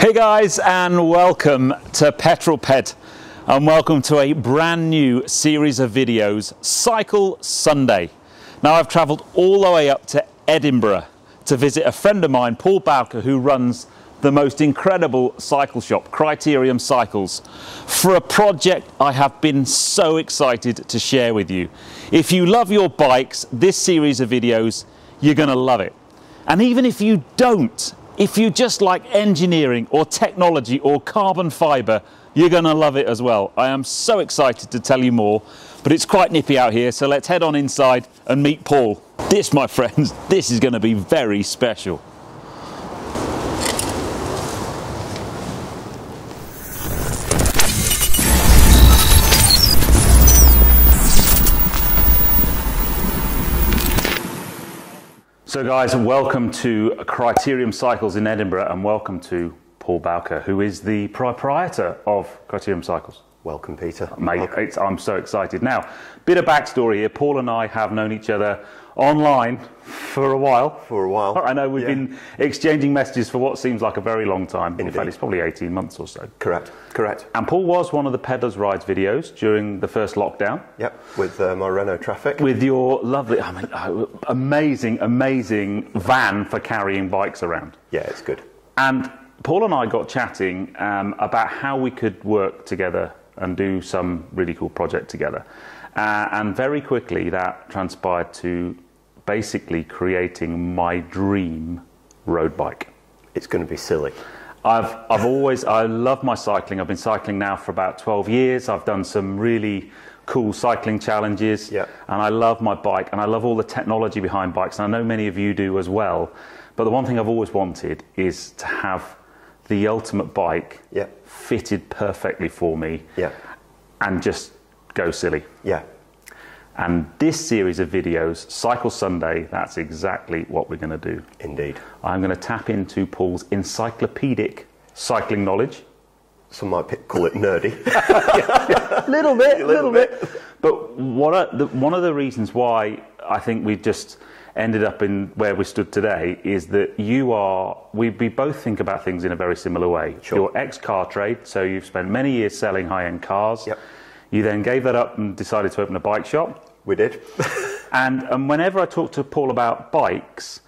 Hey guys, and welcome to Petrol Ped, and welcome to a brand new series of videos, Cycle Sunday. Now I've travelled all the way up to Edinburgh to visit a friend of mine, Paul Bowker, who runs the most incredible cycle shop, Criterium Cycles, for a project I have been so excited to share with you. If you love your bikes, this series of videos, you're going to love it. And even if you don't, if you just like engineering or technology or carbon fibre, you're going to love it as well. I am so excited to tell you more, but it's quite nippy out here, so let's head on inside and meet Paul. This, my friends, this is going to be very special. So guys, welcome to Criterium Cycles in Edinburgh, and welcome to Paul Bowker, who is the proprietor of Criterium Cycles. Welcome, Peter. Mate, I'm so excited. Now, bit of backstory here. Paul and I have known each other online for a while. I know we've been exchanging messages for what seems like a very long time. Indeed. In fact, it's probably 18 months or so. Correct. And Paul was one of the Peddlers Rides videos during the first lockdown. Yep, with my Renault Traffic. With your lovely, amazing van for carrying bikes around. Yeah, it's good. And Paul and I got chatting about how we could work together and do some really cool project together. And very quickly that transpired to basically creating my dream road bike. It's going to be silly. I love my cycling. I've been cycling now for about 12 years. I've done some really cool cycling challenges. Yeah. And I love my bike, and I love all the technology behind bikes. And I know many of you do as well. But the one thing I've always wanted is to have the ultimate bike fitted perfectly for me and just go silly. Yeah. And this series of videos, Cycle Sunday, that's exactly what we're going to do. Indeed. I'm going to tap into Paul's encyclopedic cycling knowledge. Some might call it nerdy. A little bit. But one of the reasons why I think we just ended up in where we stood today is that we both think about things in a very similar way. Sure. You're ex-car trade, so you've spent many years selling high-end cars. Yep. You then gave that up and decided to open a bike shop. We did. and whenever I talk to Paul about bikes,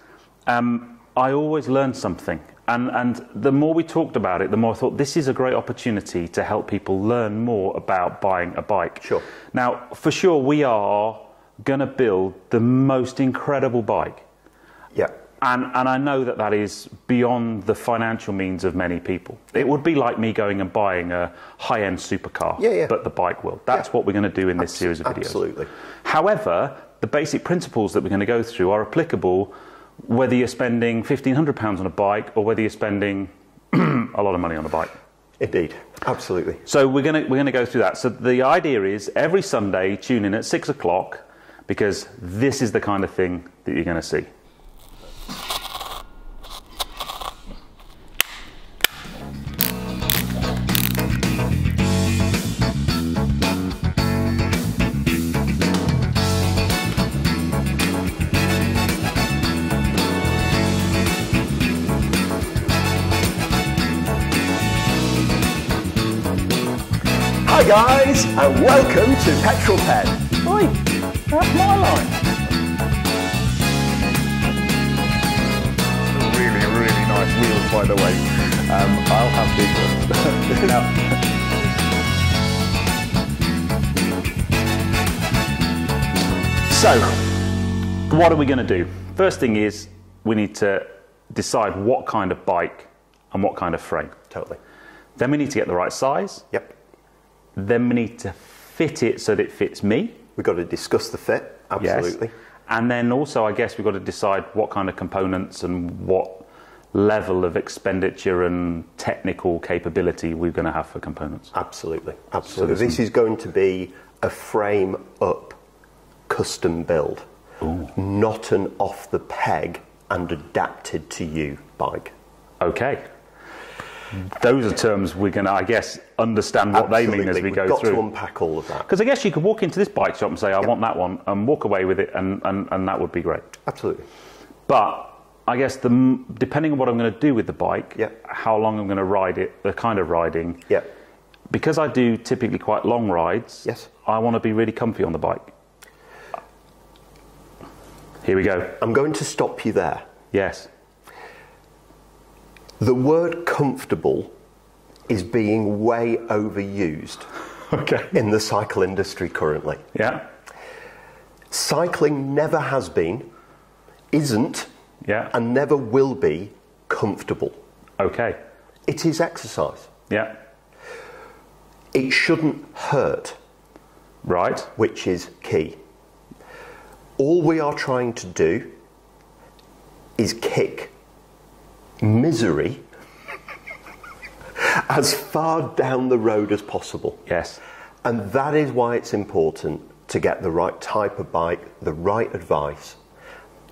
I always learn something. And the more we talked about it, the more I thought this is a great opportunity to help people learn more about buying a bike. Sure. Now, for sure, we are going to build the most incredible bike. Yeah. And I know that is beyond the financial means of many people. It would be like me going and buying a high-end supercar, but the bike will. That's what we're going to do in this series of videos. Absolutely. However, the basic principles that we're going to go through are applicable whether you're spending £1,500 on a bike or whether you're spending a lot of money on a bike. Indeed, absolutely. So we're going to go through that. So the idea is every Sunday, tune in at 6 o'clock, because this is the kind of thing that you're going to see. Hi guys, and welcome to Petrol Ped. Oi, that's my line. Really nice wheels, by the way. I'll have big ones. So, what are we going to do? First thing is we need to decide what kind of bike and what kind of frame. Totally. Then we need to get the right size. Yep. Then we need to fit it so that it fits me. We've got to discuss the fit, absolutely. Yes. And then also, I guess we've got to decide what kind of components and what level of expenditure and technical capability we're going to have for components. Absolutely. So this is going to be a frame-up custom build, not an off-the-peg and adapted-to-you bike. Okay. Those are terms we're going to, I guess, understand what they mean as we go through. We've got to unpack all of that. Because I guess you could walk into this bike shop and say, I want that one, and walk away with it, and that would be great. Absolutely. But I guess depending on what I'm going to do with the bike, how long I'm going to ride it, the kind of riding. Yeah. Because I do typically quite long rides, I want to be really comfy on the bike. Here we go. I'm going to stop you there. Yes. The word comfortable is being way overused in the cycle industry currently. Yeah. Cycling never has been, isn't, and never will be comfortable. Okay. It is exercise. Yeah. It shouldn't hurt. Right. Which is key. All we are trying to do is kick misery as far down the road as possible. Yes. And that is why it's important to get the right type of bike, the right advice,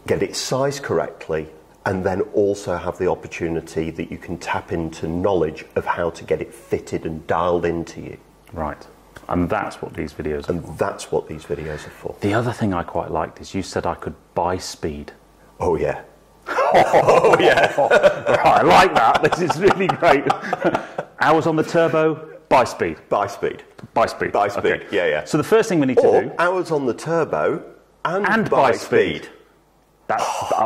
get it sized correctly, and then also have the opportunity that you can tap into knowledge of how to get it fitted and dialed into you. Right. And that's what these videos are for. And that's what these videos are for. The other thing I quite liked is you said I could buy speed. Oh, yeah. Oh, yeah. Right, I like that. This is really great. Hours on the turbo, buy speed. Buy speed. Buy speed. Buy speed, okay. yeah. So the first thing we need to do... hours on the turbo and buy speed.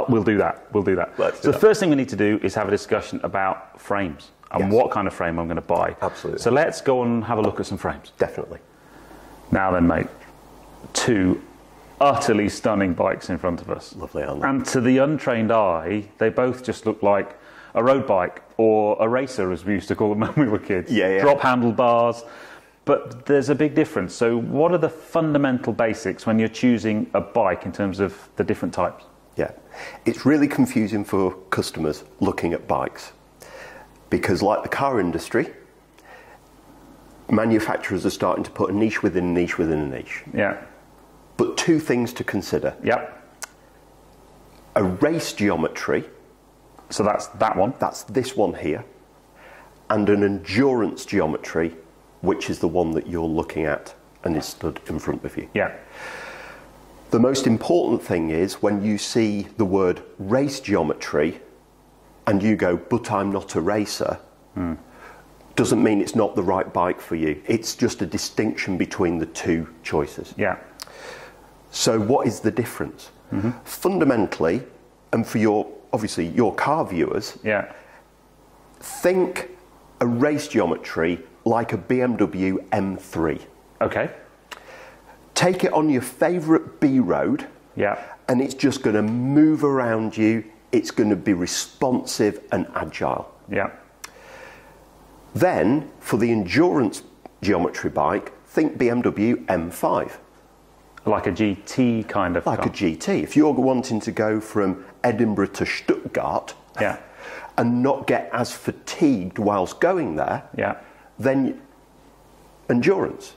We'll do that. We'll do that. Let's do so that. the first thing we need to do is have a discussion about frames and what kind of frame I'm going to buy. Absolutely. So let's go and have a look at some frames. Definitely. Now then, mate, two utterly stunning bikes in front of us. Lovely, aren't they? And to the untrained eye, they both just look like a road bike or a racer, as we used to call them when we were kids. Yeah. Drop handlebars. But there's a big difference. So what are the fundamental basics when you're choosing a bike in terms of the different types? Yeah. It's really confusing for customers looking at bikes because, like the car industry, manufacturers are starting to put a niche within a niche within a niche. Yeah. But two things to consider. Yep. A race geometry. So that's that one. That's this one here. And an endurance geometry, which is the one that you're looking at and is stood in front of you. Yeah. The most important thing is when you see the word race geometry and you go, but I'm not a racer, doesn't mean it's not the right bike for you. It's just a distinction between the two choices. Yeah. So what is the difference? Fundamentally, and for obviously your car viewers, think a race geometry like a BMW M3. Okay. Take it on your favourite B road, and it's just going to move around you. It's going to be responsive and agile. Yeah. Then, for the endurance geometry bike, think BMW M5. Like a GT kind of Like car. a GT. If you're wanting to go from Edinburgh to Stuttgart and not get as fatigued whilst going there, then endurance.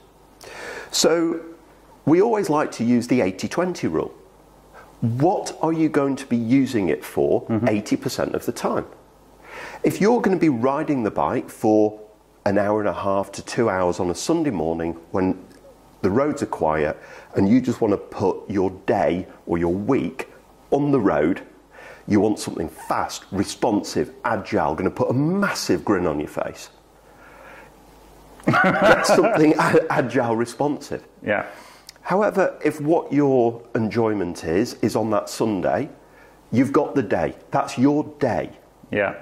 So we always like to use the 80-20 rule. What are you going to be using it for 80% of the time? If you're going to be riding the bike for an hour and a half to 2 hours on a Sunday morning when the roads are quiet and you just want to put your day or your week on the road, you want something fast, responsive, agile, going to put a massive grin on your face. Get something agile, responsive. Yeah. However, if what your enjoyment is on that Sunday, you've got the day. That's your day. Yeah.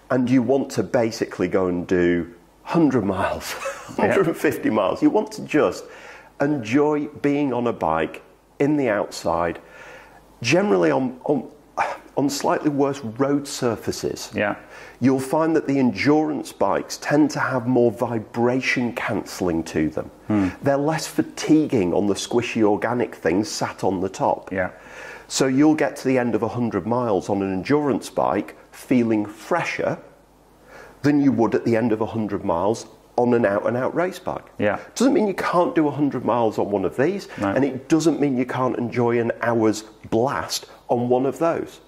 And you want to basically go and do 100 miles, 150 miles. You want to just enjoy being on a bike in the outside, generally on slightly worse road surfaces. Yeah. You'll find that the endurance bikes tend to have more vibration cancelling to them. They're less fatiguing on the squishy organic things sat on the top. Yeah. So you'll get to the end of 100 miles on an endurance bike feeling fresher than you would at the end of 100 miles on an out-and-out race bike. Yeah. Doesn't mean you can't do 100 miles on one of these, and it doesn't mean you can't enjoy an hour's blast on one of those.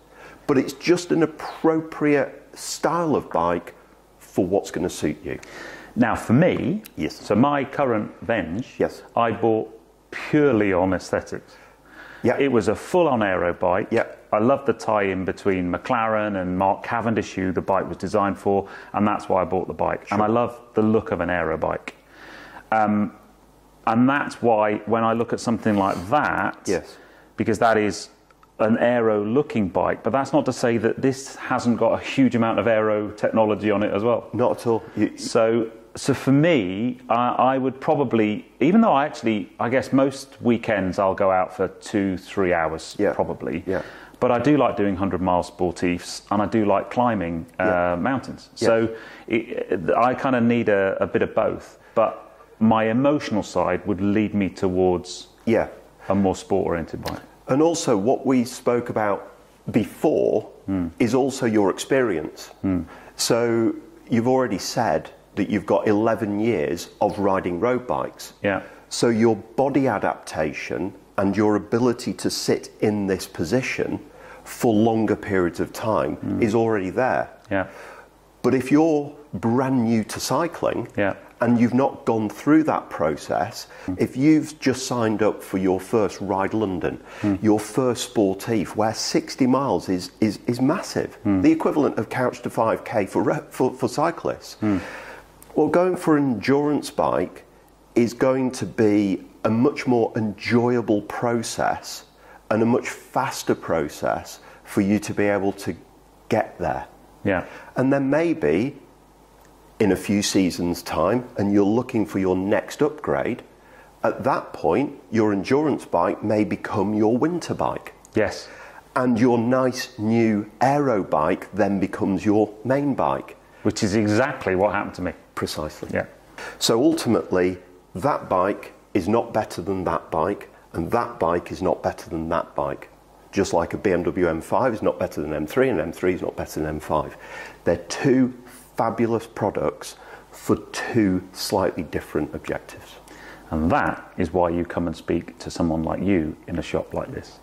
But it's just an appropriate style of bike for what's going to suit you. Now, for me, Yes. so my current Venge, Yes. I bought purely on aesthetics. Yeah. It was a full-on aero bike. Yeah. I love the tie-in between McLaren and Mark Cavendish, who the bike was designed for, and that's why I bought the bike. Sure. And I love the look of an aero bike. And that's why when I look at something like that, yes, because that is an aero-looking bike, but that's not to say that this hasn't got a huge amount of aero technology on it as well. Not at all. So for me, I would probably, even though I guess most weekends I'll go out for 2-3 hours, probably. Yeah. But I do like doing 100-mile sportifs, and I do like climbing mountains. Yeah. So I kind of need a bit of both. But my emotional side would lead me towards a more sport-oriented bike. And also what we spoke about before is also your experience. So you've already said that you've got 11 years of riding road bikes. Yeah. So your body adaptation and your ability to sit in this position for longer periods of time is already there. Yeah. But if you're brand new to cycling and you've not gone through that process, if you've just signed up for your first Ride London, your first sportif, where 60 miles is massive, the equivalent of couch to 5K for cyclists. Well, going for an endurance bike is going to be a much more enjoyable process and a much faster process for you to be able to get there. Yeah. And then maybe in a few seasons' time, and you're looking for your next upgrade, at that point, your endurance bike may become your winter bike. Yes. And your nice new aero bike then becomes your main bike. Which is exactly what happened to me. Precisely. Yeah. So ultimately, that bike is not better than that bike, and that bike is not better than that bike. Just like a BMW M5 is not better than M3, and M3 is not better than M5. They're two fabulous products for two slightly different objectives. And that is why you come and speak to someone like you in a shop like this.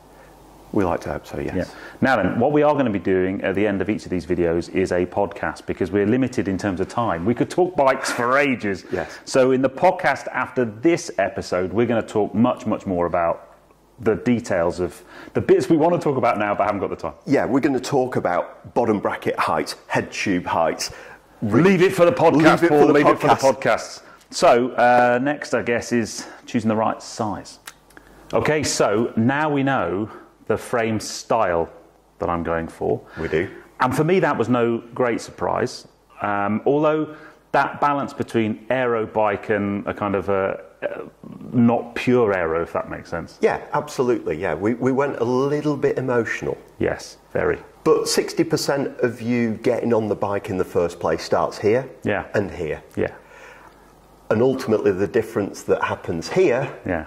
We like to hope so, yes. Yeah. Now then, what we are going to be doing at the end of each of these videos is a podcast, because we're limited in terms of time. We could talk bikes for ages. Yes. So in the podcast after this episode, we're going to talk much, much more about the details of the bits we want to talk about now but haven't got the time. Yeah, we're going to talk about bottom bracket height, head tube height. Leave it for the podcast, Paul. Leave it for the podcasts. So next, I guess, is choosing the right size. Okay, so now we know the frame style that I'm going for. We do. And for me, that was no great surprise. Although that balance between aero bike and a kind of a not pure aero, if that makes sense. Yeah, absolutely. Yeah, we went a little bit emotional. Yes, very. But 60% of you getting on the bike in the first place starts here and here. Yeah. And ultimately, the difference that happens here,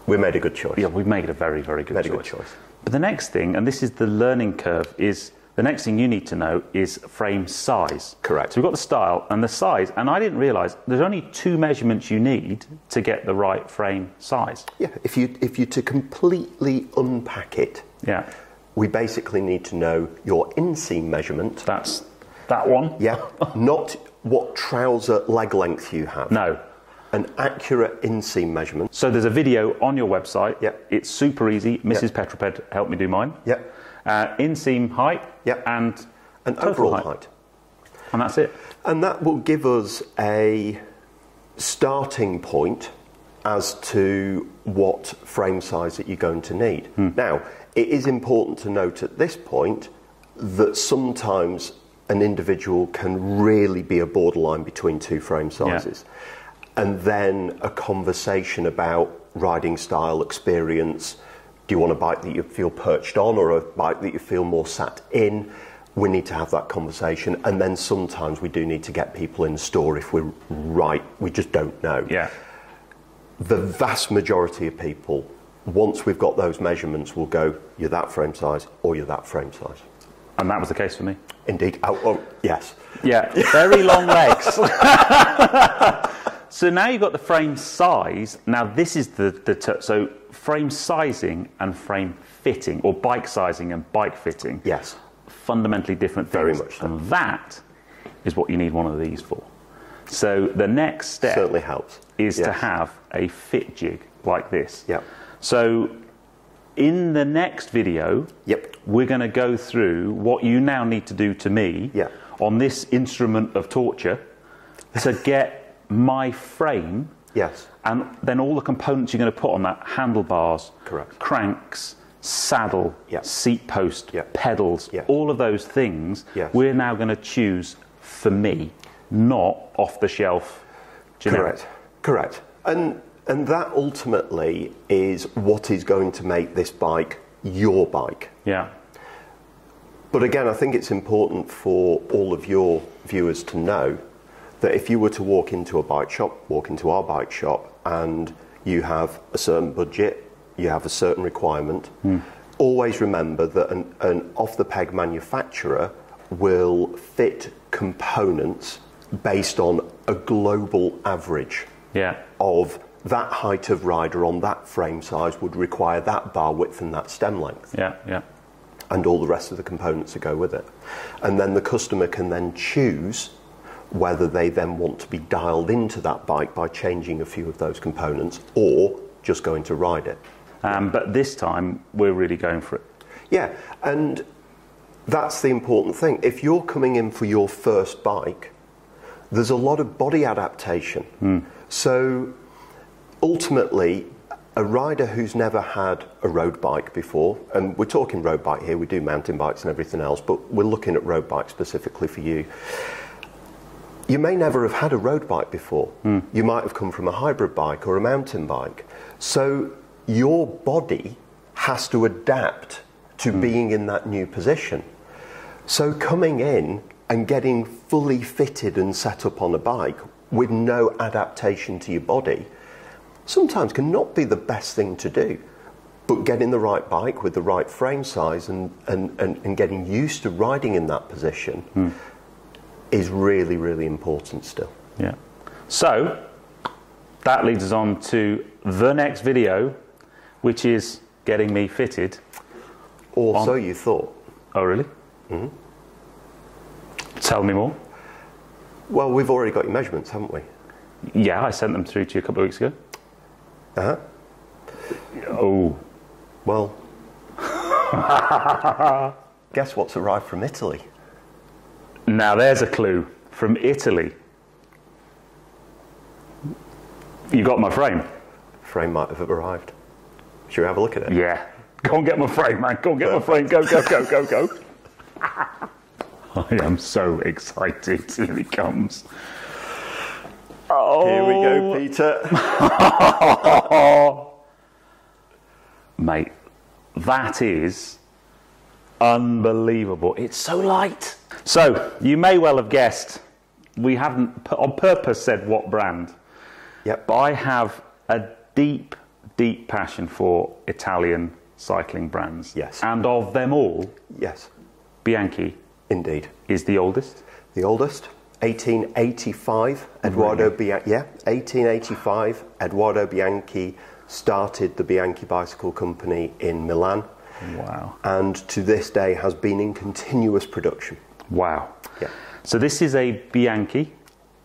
we made a good choice. Yeah, we've made a very, very good choice. But the next thing, and this is the learning curve, is the next thing you need to know is frame size. Correct. So we've got the style and the size, and I didn't realise there's only 2 measurements you need to get the right frame size. Yeah, if you to completely unpack it, we basically need to know your inseam measurement. That's that one. Yeah, not what trouser leg length you have. No. An accurate inseam measurement. So there's a video on your website. Yeah. It's super easy. Mrs. Petrol helped me do mine. Yeah. Inseam height and overall height. And that's it. And that will give us a starting point as to what frame size that you're going to need. Now, it is important to note at this point that sometimes an individual can really be a borderline between two frame sizes. And then a conversation about riding style, experience. Do you want a bike that you feel perched on or a bike that you feel more sat in? We need to have that conversation. And then sometimes we do need to get people in the store if we're right. We just don't know. Yeah. The vast majority of people, once we've got those measurements, will go, you're that frame size or you're that frame size. And that was the case for me. Indeed. Oh, yes. Yeah, very long legs. So now you've got the frame size. Now this is so frame sizing and frame fitting, or bike sizing and bike fitting. Yes. Fundamentally different things. Very much so. And that is what you need one of these for. So the next step certainly helps. Is to have a fit jig like this. Yeah. So in the next video, yep, we're going to go through what you now need to do to me on this instrument of torture to get my frame. Yes. And then all the components you're going to put on that, handlebars, correct, cranks, saddle, seat post, pedals, all of those things, we're now going to choose for me, not off the shelf generic. Correct. And that ultimately is what is going to make this bike your bike. Yeah. But again, I think it's important for all of your viewers to know that if you were to walk into a bike shop, walk into our bike shop, and you have a certain budget, you have a certain requirement, always remember that an off-the-peg manufacturer will fit components based on a global average of that height of rider on that frame size would require that bar width and that stem length. And all the rest of the components that go with it. And then the customer can then choose whether they then want to be dialed into that bike by changing a few of those components or just going to ride it. But this time, we're really going for it. Yeah, and that's the important thing. If you're coming in for your first bike, there's a lot of body adaptation. So ultimately, a rider who's never had a road bike before, and we're talking road bike here, we do mountain bikes and everything else, but we're looking at road bikes specifically for you. You may never have had a road bike before. You might have come from a hybrid bike or a mountain bike. So your body has to adapt to being in that new position. So coming in and getting fully fitted and set up on a bike with no adaptation to your body sometimes can not be the best thing to do. But getting the right bike with the right frame size and getting used to riding in that position is really, really important still. Yeah. So that leads us on to the next video, which is getting me fitted. Or so you thought. Oh, really? Tell me more. Well, we've already got your measurements, haven't we? Yeah, I sent them through to you a couple of weeks ago. Oh. Well, guess what's arrived from Italy? Now there's a clue. From Italy. You got my frame? Frame might have arrived. Should we have a look at it? Yeah. Go and get my frame, man. Go and get my frame. Go, go, go, go, go. I am so excited. Here he comes. Oh. Here we go, Peter. Mate, that is unbelievable. It's so light. So, you may well have guessed, we haven't on purpose said what brand. Yep. But I have a deep, deep passion for Italian cycling brands. Yes. And of them all, yes, Bianchi indeed is the oldest. The oldest, 1885, Edoardo Bianchi. Yeah, 1885, Edoardo Bianchi started the Bianchi Bicycle Company in Milan. Wow. And to this day has been in continuous production. Wow. Yeah. So this is a Bianchi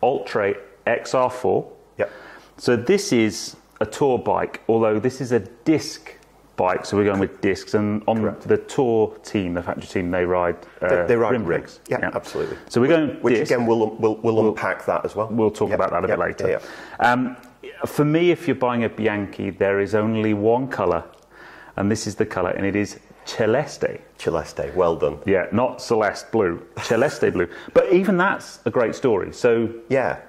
Ultra XR4. Yep. So this is a tour bike, although this is a disc bike, so we're going with discs. And on the tour team, the factory team, they ride they ride rim rigs. Yeah, absolutely. So we're going which disc. Again we'll unpack that as well. We'll talk about that a bit later. For me, if you're buying a Bianchi, there is only one colour, and this is the colour, and it is Celeste. Celeste, well done. Yeah, not Celeste blue, Celeste blue. But even that's a great story. So yeah,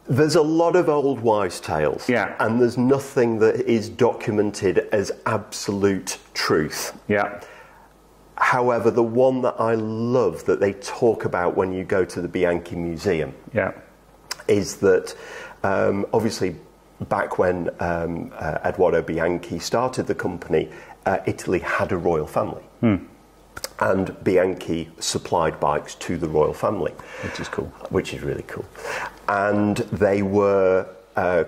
there's a lot of old wives' tales. Yeah, and there's nothing that is documented as absolute truth. Yeah. However, the one that I love that they talk about when you go to the Bianchi Museum, is that obviously back when Edoardo Bianchi started the company, Italy had a royal family. And Bianchi supplied bikes to the royal family. Which is cool. Which is really cool. And they were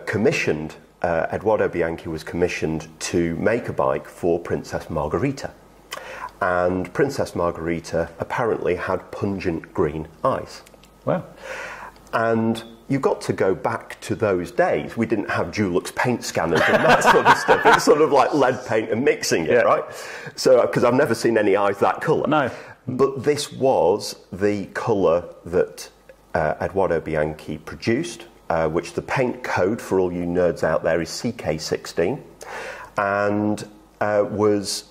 commissioned, Edoardo Bianchi was commissioned to make a bike for Princess Margherita. And Princess Margherita apparently had pungent green eyes. Wow. And you've got to go back to those days. We didn't have Dulux paint scanners and that sort of stuff. It's sort of like lead paint and mixing it, right? So, because I've never seen any eyes that colour. No. But this was the colour that Edoardo Bianchi produced, which the paint code, for all you nerds out there, is CK16, and was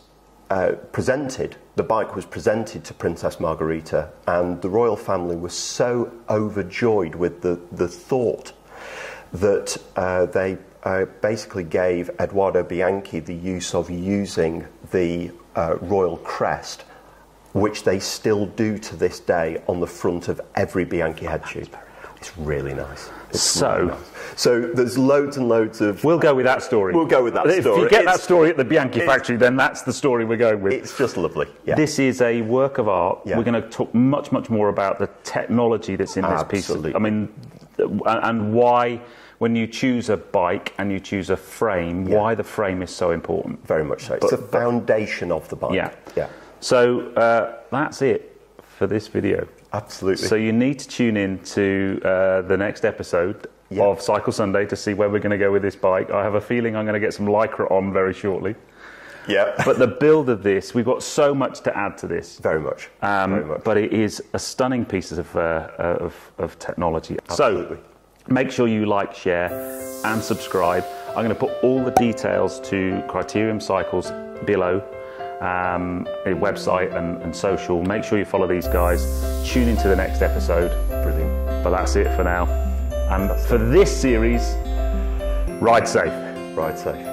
presented. The bike was presented to Princess Margherita, and the royal family was so overjoyed with the thought that they basically gave Edoardo Bianchi the use of using the royal crest, which they still do to this day on the front of every Bianchi head tube. It's really nice. So there's loads and loads of... We'll go with that story. We'll go with that story. If you get that story at the Bianchi factory, then that's the story we're going with. It's just lovely. Yeah. This is a work of art. Yeah. We're going to talk much, much more about the technology that's in this piece. I mean, and why, when you choose a bike and you choose a frame, why the frame is so important. Very much so. It's the foundation of the bike. Yeah. Yeah. So that's it for this video. Absolutely. So you need to tune in to the next episode of Cycle Sunday to see where we're going to go with this bike. I have a feeling I'm going to get some Lycra on very shortly. Yeah. But the build of this, we've got so much to add to this. Very much. Very much. But it is a stunning piece of technology. Absolutely. So make sure you like, share and subscribe. I'm going to put all the details to Criterium Cycles below. A website and social. Make sure you follow these guys. Tune into the next episode. Brilliant. But that's it for now. And for this series, ride safe. Ride safe.